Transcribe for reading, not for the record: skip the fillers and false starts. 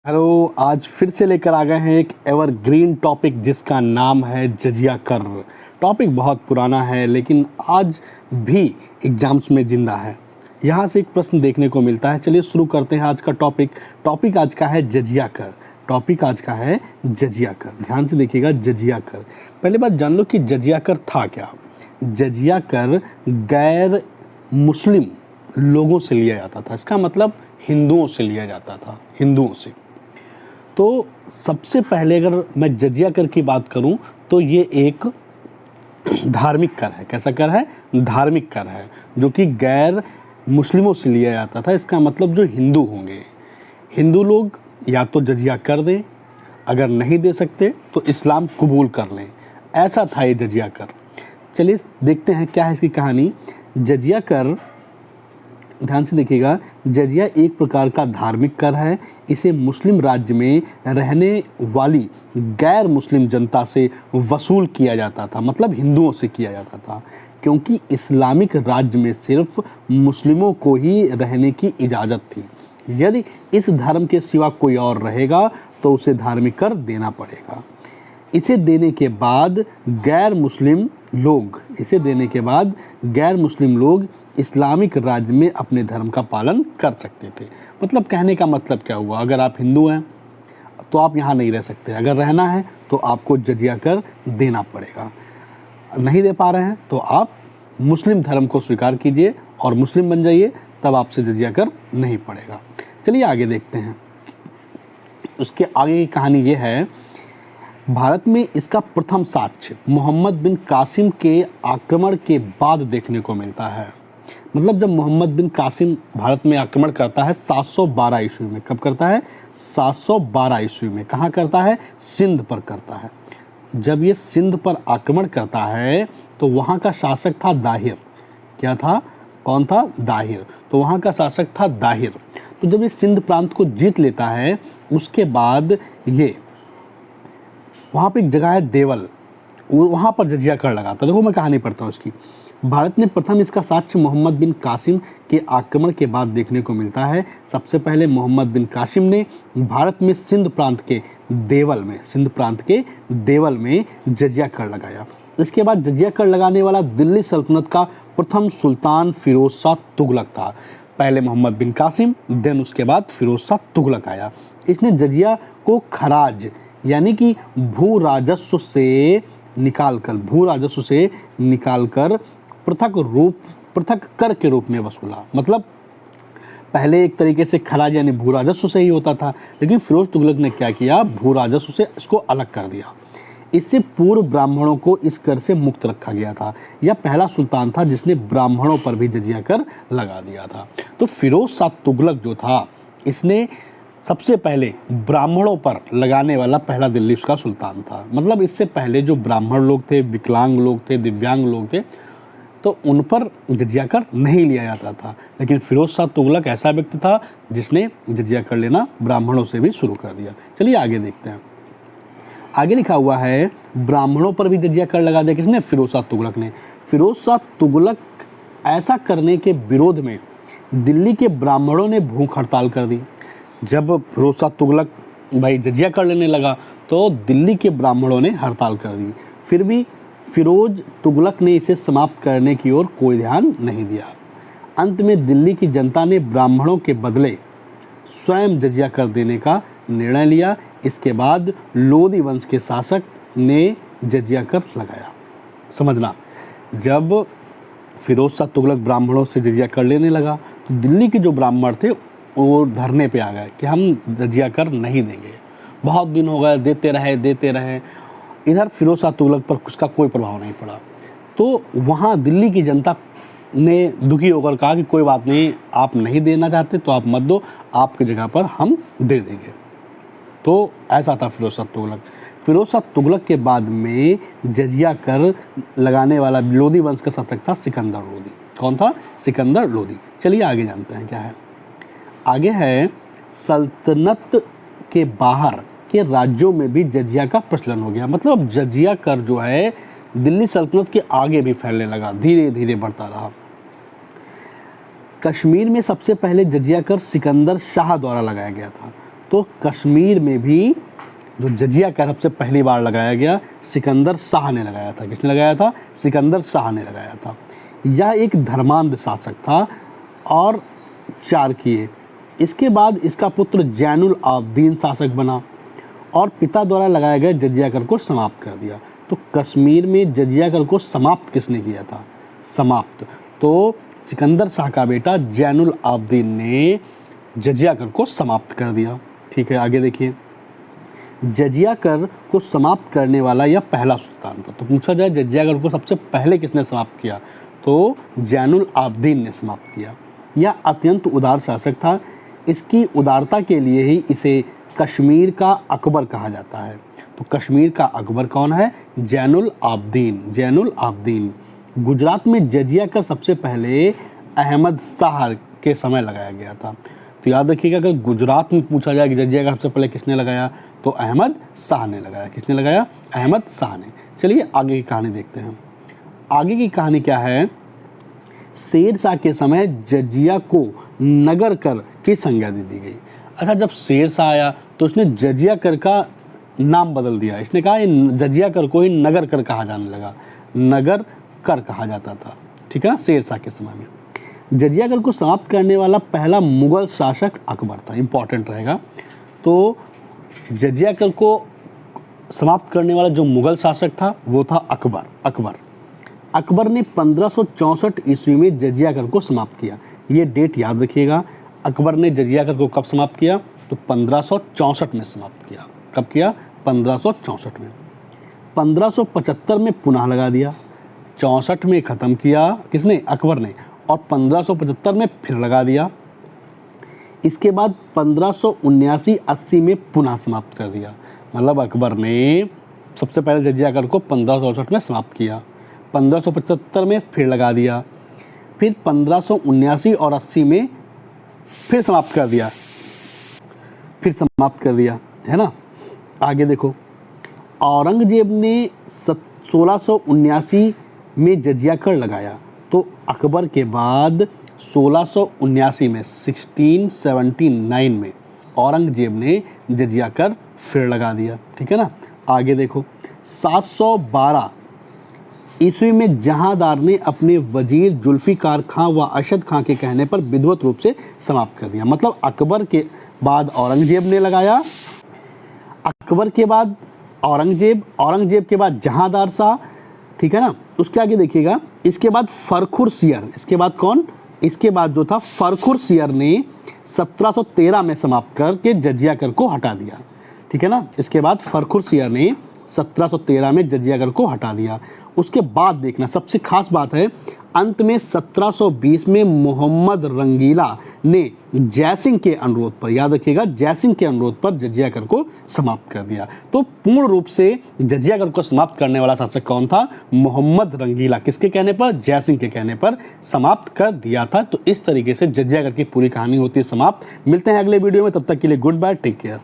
Hello, आज फिर से लेकर आ गए हैं एक एवरग्रीन टॉपिक जिसका नाम है जजिया कर। टॉपिक बहुत पुराना है लेकिन आज भी एग्जाम्स में ज़िंदा है। यहाँ से एक प्रश्न देखने को मिलता है। चलिए शुरू करते हैं आज का टॉपिक आज का है जजिया कर। टॉपिक आज का है जजिया कर। ध्यान से देखिएगा, जजिया कर। पहले बात जान लो कि जजिया कर था क्या। जजिया कर गैर मुस्लिम लोगों से लिया जाता था। इसका मतलब हिंदुओं से लिया जाता था, हिंदुओं से। तो सबसे पहले अगर मैं जजिया कर की बात करूं तो ये एक धार्मिक कर है। कैसा कर है? धार्मिक कर है, जो कि गैर मुस्लिमों से लिया जाता था। इसका मतलब जो हिंदू होंगे, हिंदू लोग या तो जजिया कर दें, अगर नहीं दे सकते तो इस्लाम कबूल कर लें। ऐसा था ये जजिया कर। चलिए देखते हैं क्या है इसकी कहानी। जजिया कर, ध्यान से देखिएगा, जजिया एक प्रकार का धार्मिक कर है। इसे मुस्लिम राज्य में रहने वाली गैर मुस्लिम जनता से वसूल किया जाता था, मतलब हिंदुओं से किया जाता था, क्योंकि इस्लामिक राज्य में सिर्फ मुस्लिमों को ही रहने की इजाज़त थी। यदि इस धर्म के सिवा कोई और रहेगा तो उसे धार्मिक कर देना पड़ेगा। इसे देने के बाद गैर मुस्लिम लोग इस्लामिक राज्य में अपने धर्म का पालन कर सकते थे। मतलब कहने का मतलब क्या हुआ, अगर आप हिंदू हैं तो आप यहाँ नहीं रह सकते, अगर रहना है तो आपको जजिया कर देना पड़ेगा। नहीं दे पा रहे हैं तो आप मुस्लिम धर्म को स्वीकार कीजिए और मुस्लिम बन जाइए, तब आपसे जजिया कर नहीं पड़ेगा। चलिए आगे देखते हैं। उसके आगे की कहानी ये है। भारत में इसका प्रथम साक्ष्य मोहम्मद बिन कासिम के आक्रमण के बाद देखने को मिलता है। मतलब जब मोहम्मद बिन कासिम भारत में आक्रमण करता है 712 ईस्वी में। कब करता है? 712 ईस्वी में। कहाँ करता है? सिंध पर करता है। जब ये सिंध पर आक्रमण करता है तो वहाँ का शासक था दाहिर। क्या था? कौन था? दाहिर। तो वहाँ का शासक था दाहिर। तो जब ये सिंध प्रांत को जीत लेता है, उसके बाद ये वहाँ पे एक जगह है देवल, वहाँ पर जजिया कर लगाता। देखो मैं कहानी पढ़ता हूँ इसकी। भारत में प्रथम इसका साक्ष्य मोहम्मद बिन कासिम के आक्रमण के बाद देखने को मिलता है। सबसे पहले मोहम्मद बिन कासिम ने भारत में सिंध प्रांत के देवल में जजिया कर लगाया। इसके बाद जजिया कर लगाने वाला दिल्ली सल्तनत का प्रथम सुल्तान फिरोज शाह तुगलक था। पहले मोहम्मद बिन कासिम, देन उसके बाद फिरोज शाह तुगलक आया। इसने जजिया को खराज यानी कि भू राजस्व से निकालकर पृथक कर के रूप में वसूला। मतलब पहले एक तरीके से खराज यानी भू राजस्व से ही होता था, लेकिन फिरोज तुगलक ने क्या किया? भू राजस्व से इसको अलग कर दिया। इससे पूर्व ब्राह्मणों को इस कर से मुक्त रखा गया था। यह पहला सुल्तान था जिसने ब्राह्मणों पर भी जजिया कर लगा दिया था। तो फिरोज शाह तुगलक जो था, इसने सबसे पहले ब्राह्मणों पर लगाने वाला पहला दिल्ली का सुल्तान था। मतलब इससे पहले जो ब्राह्मण लोग थे, विकलांग लोग थे, दिव्यांग लोग थे, तो उन पर जजिया कर नहीं लिया जाता था। लेकिन फिरोज शाह तुगलक ऐसा व्यक्ति था जिसने जजिया कर लेना ब्राह्मणों से भी शुरू कर दिया। चलिए आगे देखते हैं। आगे लिखा हुआ है, ब्राह्मणों पर भी जजिया कर लगा दिया। किसने? फिरोज शाह तुगलक ने। फिरोज शाह तुगलक ऐसा करने के विरोध में दिल्ली के ब्राह्मणों ने भूख हड़ताल कर दी। जब फिरोज शाह तुगलक भाई जजिया कर लेने लगा तो दिल्ली के ब्राह्मणों ने हड़ताल कर दी। फिर भी फिरोज तुगलक ने इसे समाप्त करने की ओर कोई ध्यान नहीं दिया। अंत में दिल्ली की जनता ने ब्राह्मणों के बदले स्वयं जजिया कर देने का निर्णय लिया। इसके बाद लोधी वंश के शासक ने जजिया कर लगाया। समझना, जब फिरोज शाह तुगलक ब्राह्मणों से जजिया कर लेने लगा तो दिल्ली के जो ब्राह्मण थे वो धरने पे आ गए कि हम जजिया कर नहीं देंगे। बहुत दिन हो गए, देते रहे। इधर फिरोज शाह तुगलक पर उसका कोई प्रभाव नहीं पड़ा। तो वहाँ दिल्ली की जनता ने दुखी होकर कहा कि कोई बात नहीं, आप नहीं देना चाहते तो आप मत दो, आपकी जगह पर हम दे देंगे। तो ऐसा था फिरोज शाह तुगलक। फिरोज शाह तुगलक के बाद में जजिया कर लगाने वाला लोधी वंश का शासक था सिकंदर लोधी। कौन था? सिकंदर लोधी। चलिए आगे जानते हैं क्या है। आगे है, सल्तनत के बाहर के राज्यों में भी जजिया का प्रचलन हो गया। मतलब जजिया कर जो है दिल्ली सल्तनत के आगे भी फैलने लगा, धीरे धीरे बढ़ता रहा। कश्मीर में सबसे पहले जजिया कर सिकंदर शाह द्वारा लगाया गया था। तो कश्मीर में भी जो जजिया कर सबसे पहली बार लगाया गया सिकंदर शाह ने लगाया था। किसने लगाया था? सिकंदर शाह ने लगाया था। यह एक धर्मांध शासक था और चाणक्य। इसके बाद इसका पुत्र जैनुल आबदीन शासक बना और पिता द्वारा लगाए गए जजिया कर को समाप्त कर दिया। तो कश्मीर में जजिया कर को समाप्त किसने किया था? समाप्त तो सिकंदर शाह का बेटा जैनुल आबदीन ने जजिया कर को समाप्त कर दिया। ठीक है, आगे देखिए। जजिया कर को समाप्त करने वाला यह पहला सुल्तान था। तो पूछा जाए जजिया कर को सबसे पहले किसने समाप्त किया, तो जैनुल आबदीन ने समाप्त किया। यह अत्यंत उदार शासक था। इसकी उदारता के लिए ही इसे कश्मीर का अकबर कहा जाता है। तो कश्मीर का अकबर कौन है? जैनुल आबदीन। जैनुल आबदीन। गुजरात में जजिया कर सबसे पहले अहमद शाह के समय लगाया गया था। तो याद रखिएगा, अगर गुजरात में पूछा जाए कि जजिया कर सबसे पहले किसने लगाया, तो अहमद शाह ने लगाया। किसने लगाया? अहमद शाह ने। चलिए आगे की कहानी देखते हैं। आगे की कहानी क्या है? शेर शाह के समय जजिया को नगर कर की संज्ञा दे दी गई। अच्छा, जब शेर शाह आया तो उसने जजिया कर का नाम बदल दिया। इसने कहा जजिया कर को ही नगर कर कहा जाने लगा, नगर कर कहा जाता था। ठीक है ना, शेर शाह के समय में। जजिया कर को समाप्त करने वाला पहला मुगल शासक अकबर था। इंपॉर्टेंट रहेगा। तो जजिया कर को समाप्त करने वाला जो मुगल शासक था वो था अकबर। अकबर ने 1564 ईस्वी में जजिया कर को समाप्त किया। ये डेट याद रखिएगा। अकबर ने जजिया कर को कब समाप्त किया? तो 1564 में समाप्त किया। कब किया? 1564 में। 1575 में पुनः लगा दिया। 64 में ख़त्म किया किसने? अकबर ने। और 1575 में फिर लगा दिया। इसके बाद 1579-80 में पुनः समाप्त कर दिया। मतलब अकबर ने सबसे पहले जजिया कर को 1564 में समाप्त किया, 1575 में फिर लगा दिया, फिर 1579 और 80 में फिर समाप्त कर दिया, है ना। आगे देखो, औरंगजेब ने 1679 में जजिया कर लगाया। तो अकबर के बाद 1679 में 1679 में औरंगजेब ने जजिया कर फिर लगा दिया। ठीक है ना। आगे देखो, 712 ईस्वी में जहांदार ने अपने वजीर जुल्फिकार खां व अरशद खां के कहने पर विधिवत रूप से समाप्त कर दिया। मतलब अकबर के बाद औरंगजेब ने लगाया, अकबर के बाद औरंगजेब के बाद जहांदार शाह। ठीक है ना। उसके आगे देखिएगा, इसके बाद फरखुर सियर। इसके बाद कौन? इसके बाद जो था फरखुर सियर ने 1713 में समाप्त करके जजिया कर को हटा दिया। ठीक है ना। इसके बाद फरखुर सियर ने 1713 में जजिया कर को हटा दिया। उसके बाद देखना सबसे खास बात है, अंत में 1720 में मोहम्मद रंगीला ने जयसिंह के अनुरोध पर, याद रखिएगा, जयसिंह के अनुरोध पर जजिया कर को समाप्त कर दिया। तो पूर्ण रूप से जजिया कर को समाप्त करने वाला शासक कौन था? मोहम्मद रंगीला। किसके कहने पर? जयसिंह के कहने पर समाप्त कर दिया था। तो इस तरीके से जजिया कर की पूरी कहानी होती है समाप्त। मिलते हैं अगले वीडियो में, तब तक के लिए गुड बाय, टेक केयर।